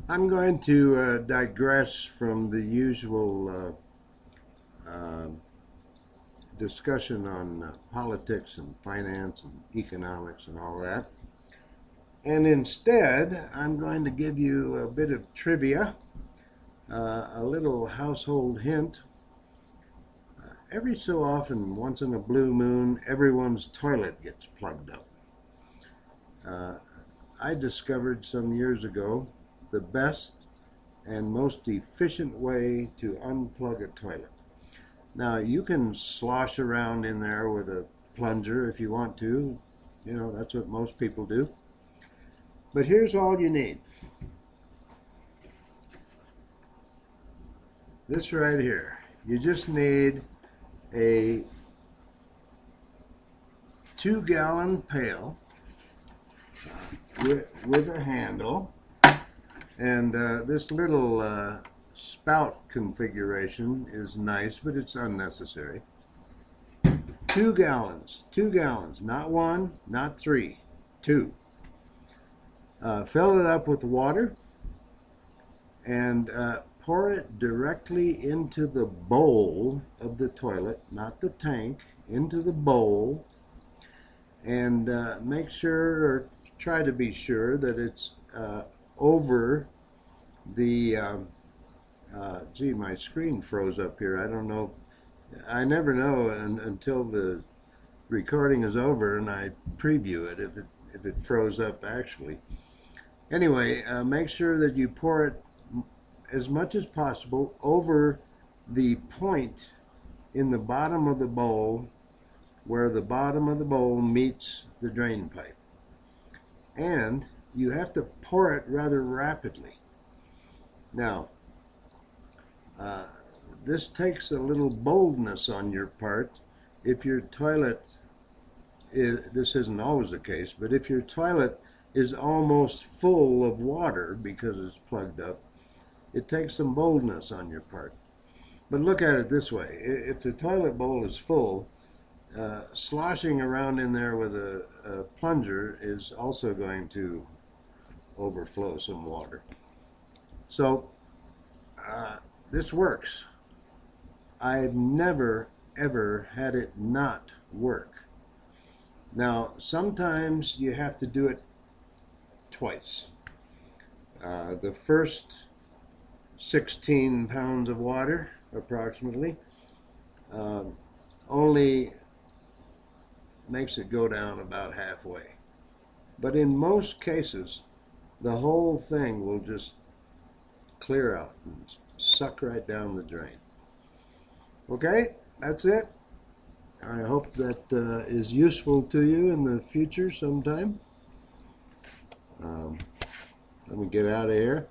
I'm going to digress from the usual discussion on politics and finance and economics and all that. And instead, I'm going to give you a bit of trivia, a little household hint. Every so often, once in a blue moon, everyone's toilet gets plugged up. Uh, I discovered some years ago the best and most efficient way to unplug a toilet. Now, you can slosh around in there with a plunger if you want to. You know, that's what most people do. But here's all you need. This right here. You just need a 2-gallon pail with a handle. And this little spout configuration is nice, but it's unnecessary. 2 gallons, not one, not three, two. Fill it up with water and pour it directly into the bowl of the toilet, not the tank, into the bowl. And make sure, or try to be sure, that it's over the gee, my screen froze up here. I don't know. I never know until the recording is over and I preview it if it froze up actually. Anyway, make sure that you pour it as much as possible over the point in the bottom of the bowl where the bottom of the bowl meets the drain pipe. And you have to pour it rather rapidly. Now, this takes a little boldness on your part. If your toilet this isn't always the case, but if your toilet is almost full of water because it's plugged up, it takes some boldness on your part. But look at it this way. If the toilet bowl is full, sloshing around in there with a plunger is also going to overflow some water. So this works. I've never ever had it not work. Now sometimes you have to do it twice. The first 16 pounds of water approximately only makes it go down about halfway. But in most cases, the whole thing will just clear out and suck right down the drain. Okay, that's it. I hope that is useful to you in the future sometime. Let me get out of here.